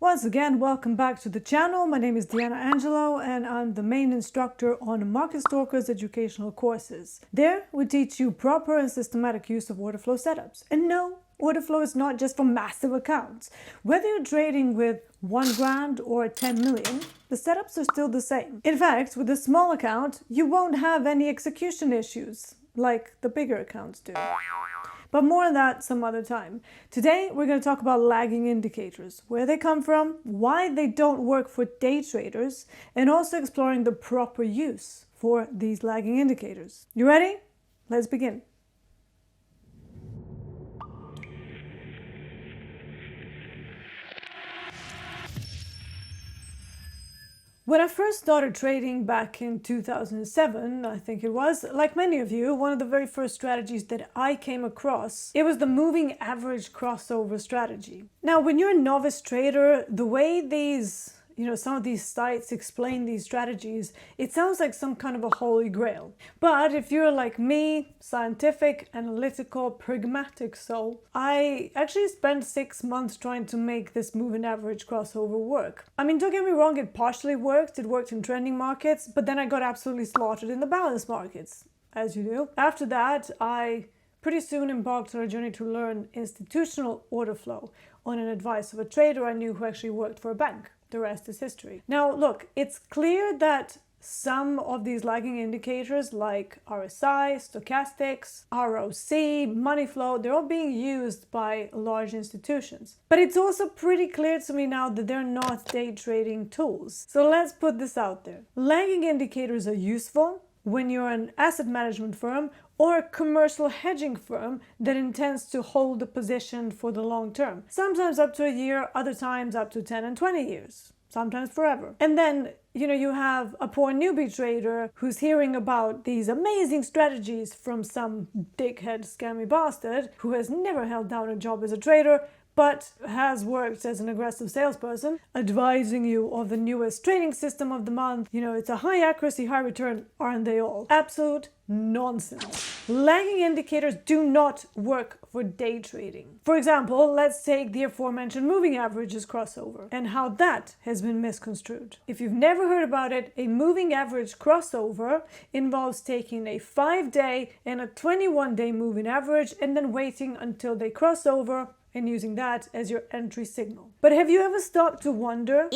Once again, welcome back to the channel. My name is Diana Angelo and I'm the main instructor on Market Stalkers educational courses. There, we teach you proper and systematic use of order flow setups. And no, order flow is not just for massive accounts. Whether you're trading with 1 grand or 10 million, the setups are still the same. In fact, with a small account, you won't have any execution issues like the bigger accounts do. But more on that some other time. Today, we're going to talk about lagging indicators, where they come from, why they don't work for day traders, and also exploring the proper use for these lagging indicators. You ready? Let's begin. When I first started trading back in 2007, I think it was, like many of you, one of the very first strategies that I came across, it was the moving average crossover strategy. Now, when you're a novice trader, the way these, some of these sites explain these strategies, it sounds like some kind of a holy grail. But if you're like me, scientific, analytical, pragmatic soul, I actually spent 6 months trying to make this moving average crossover work. I mean, don't get me wrong, it partially worked. It worked in trending markets, but then I got absolutely slaughtered in the balanced markets, as you do. After that, I pretty soon embarked on a journey to learn institutional order flow on an advice of a trader I knew who actually worked for a bank. The rest is history. Now, look, it's clear that some of these lagging indicators like RSI, stochastics, ROC, money flow, they're all being used by large institutions. But it's also pretty clear to me now that they're not day trading tools. So let's put this out there. Lagging indicators are useful when you're an asset management firm or a commercial hedging firm that intends to hold a position for the long term. Sometimes up to a year, other times up to 10 and 20 years, sometimes forever. And then, you have a poor newbie trader who's hearing about these amazing strategies from some dickhead scammy bastard who has never held down a job as a trader, but has worked as an aggressive salesperson, advising you of the newest trading system of the month. It's a high accuracy, high return, aren't they all? Absolute nonsense. Lagging indicators do not work for day trading. For example, let's take the aforementioned moving averages crossover and how that has been misconstrued. If you've never heard about it, a moving average crossover involves taking a 5-day and a 21-day moving average and then waiting until they cross over and using that as your entry signal. But have you ever stopped to wonder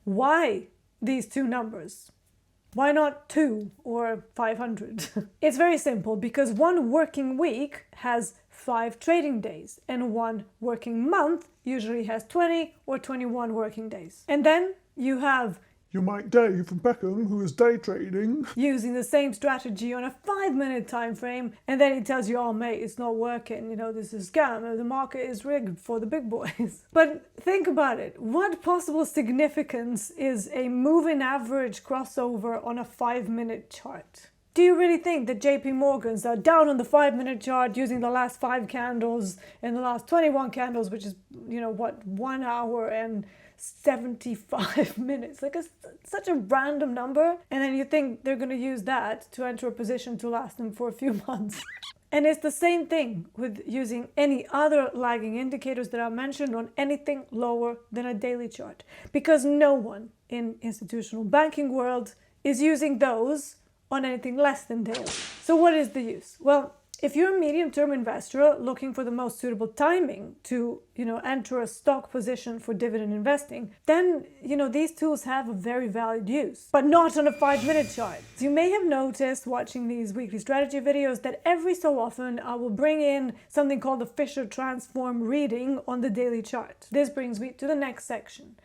why these two numbers? Why not 2 or 500? It's very simple, because one working week has 5 trading days and one working month usually has 20 or 21 working days. And then you have your mate Dave from Peckham, who is day trading, using the same strategy on a 5-minute time frame, and then he tells you, oh mate, it's not working, this is a scam, the market is rigged for the big boys. But think about it, what possible significance is a moving average crossover on a 5-minute chart? Do you really think that JP Morgans are down on the 5-minute chart using the last 5 candles and the last 21 candles, which is, 1 hour and 75 minutes, such a random number, and then you think they're going to use that to enter a position to last them for a few months? And it's the same thing with using any other lagging indicators that I mentioned on anything lower than a daily chart, because no one in institutional banking world is using those on anything less than daily. So what is the use? Well, if you're a medium-term investor looking for the most suitable timing to, enter a stock position for dividend investing, then, these tools have a very valid use, but not on a 5-minute chart. So you may have noticed watching these weekly strategy videos that every so often I will bring in something called the Fisher transform reading on the daily chart. This brings me to the next section.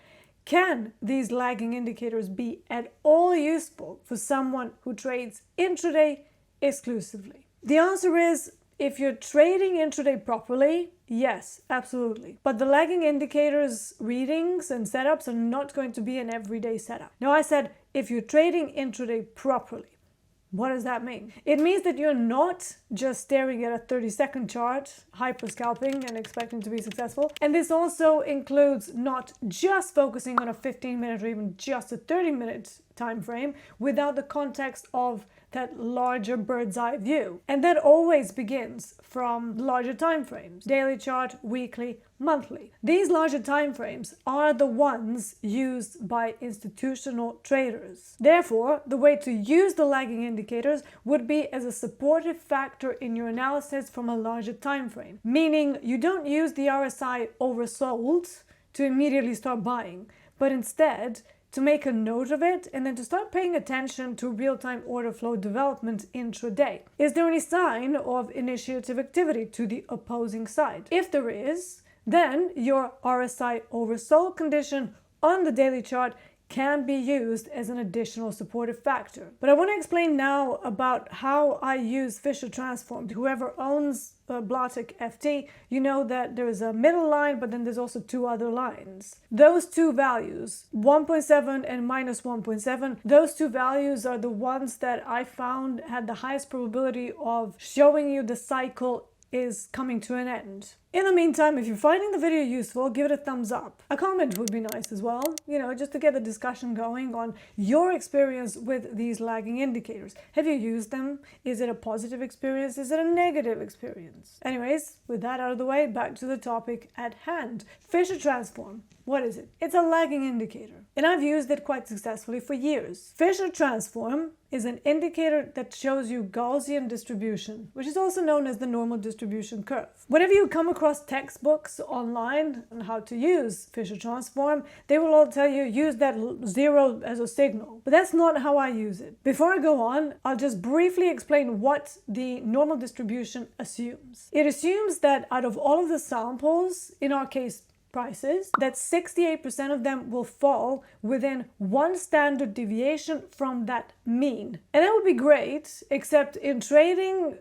Can these lagging indicators be at all useful for someone who trades intraday exclusively? The answer is, if you're trading intraday properly, yes, absolutely. But the lagging indicators readings and setups are not going to be an everyday setup. Now, I said if you're trading intraday properly. What does that mean? It means that you're not just staring at a 30-second chart, hyper scalping and expecting to be successful. And this also includes not just focusing on a 15-minute or even just a 30-minute time frame without the context of that larger bird's eye view. And that always begins from larger time frames: daily chart, weekly, monthly. These larger time frames are the ones used by institutional traders. Therefore, the way to use the lagging indicators would be as a supportive factor in your analysis from a larger time frame, meaning you don't use the RSI oversold to immediately start buying, but instead to make a note of it and then to start paying attention to real-time order flow development intraday. Is there any sign of initiative activity to the opposing side? If there is, then your RSI oversold condition on the daily chart can be used as an additional supportive factor. But I want to explain now about how I use Fisher transform. Whoever owns Blahtech FT, you know that there is a middle line, but then there's also two other lines. Those two values, 1.7 and minus 1.7, those two values are the ones that I found had the highest probability of showing you the cycle is coming to an end. In the meantime, if you're finding the video useful, give it a thumbs up. A comment would be nice as well, just to get the discussion going on your experience with these lagging indicators. Have you used them? Is it a positive experience? Is it a negative experience? Anyways, with that out of the way, back to the topic at hand. Fisher transform. What is it? It's a lagging indicator, and I've used it quite successfully for years. Fisher transform is an indicator that shows you Gaussian distribution, which is also known as the normal distribution curve. Whenever you come across textbooks online on how to use Fisher transform, they will all tell you use that zero as a signal, but that's not how I use it. Before I go on, I'll just briefly explain what the normal distribution assumes. It assumes that out of all of the samples, in our case prices, that 68% of them will fall within one standard deviation from that mean. And that would be great, except in trading,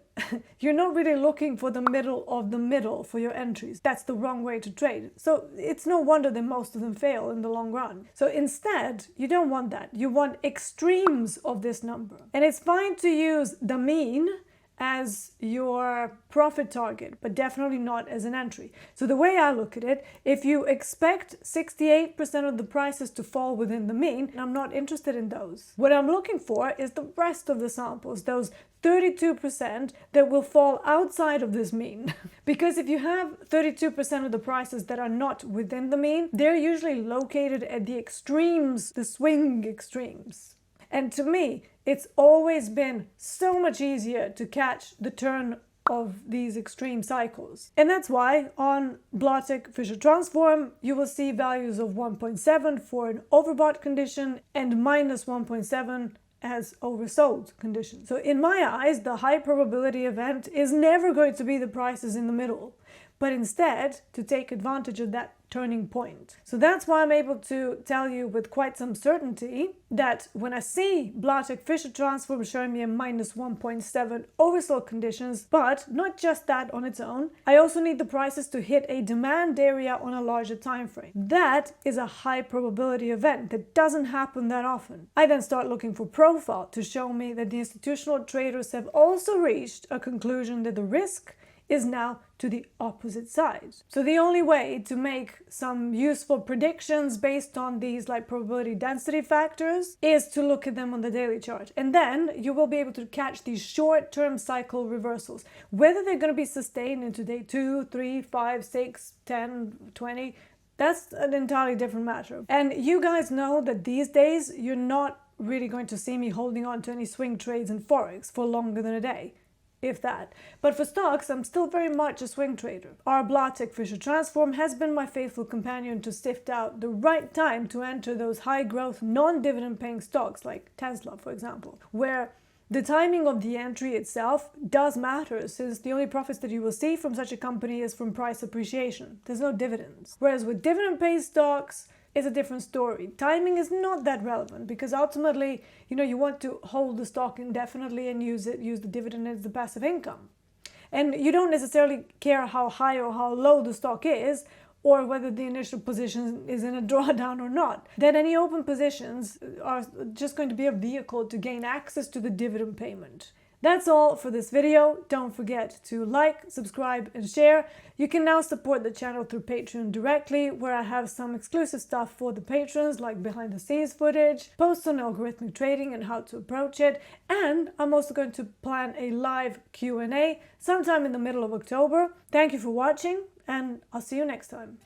you're not really looking for the middle of the middle for your entries. That's the wrong way to trade. So it's no wonder that most of them fail in the long run. So instead, you don't want that. You want extremes of this number. And it's fine to use the mean as your profit target, but definitely not as an entry. So the way I look at it, if you expect 68% of the prices to fall within the mean, I'm not interested in those. What I'm looking for is the rest of the samples, those 32% that will fall outside of this mean. Because if you have 32% of the prices that are not within the mean, they're usually located at the extremes, the swing extremes. And to me, it's always been so much easier to catch the turn of these extreme cycles. And that's why on Blahtech Fisher transform, you will see values of 1.7 for an overbought condition and minus 1.7 as oversold condition. So in my eyes, the high probability event is never going to be the prices in the middle, but instead to take advantage of that turning point. So that's why I'm able to tell you with quite some certainty that when I see Blahtech Fisher transform showing me a minus 1.7 oversold conditions, but not just that on its own, I also need the prices to hit a demand area on a larger time frame. That is a high probability event that doesn't happen that often. I then start looking for profile to show me that the institutional traders have also reached a conclusion that the risk is now to the opposite side. So the only way to make some useful predictions based on these probability density factors is to look at them on the daily chart. And then you will be able to catch these short-term cycle reversals. Whether they're going to be sustained into day 2, 3, 5, 6, 10, 20, that's an entirely different matter. And you guys know that these days you're not really going to see me holding on to any swing trades in Forex for longer than a day. If that. But for stocks, I'm still very much a swing trader. Our Blahtech Fisher transform has been my faithful companion to sift out the right time to enter those high growth, non-dividend paying stocks like Tesla, for example, where the timing of the entry itself does matter, since the only profits that you will see from such a company is from price appreciation. There's no dividends. Whereas with dividend paying stocks, it's a different story. Timing is not that relevant because ultimately, you want to hold the stock indefinitely and use the dividend as the passive income. And you don't necessarily care how high or how low the stock is, or whether the initial position is in a drawdown or not. Then any open positions are just going to be a vehicle to gain access to the dividend payment. That's all for this video. Don't forget to like, subscribe, and share. You can now support the channel through Patreon directly, where I have some exclusive stuff for the patrons, like behind the scenes footage, posts on algorithmic trading and how to approach it, and I'm also going to plan a live Q&A sometime in the middle of October. Thank you for watching, and I'll see you next time.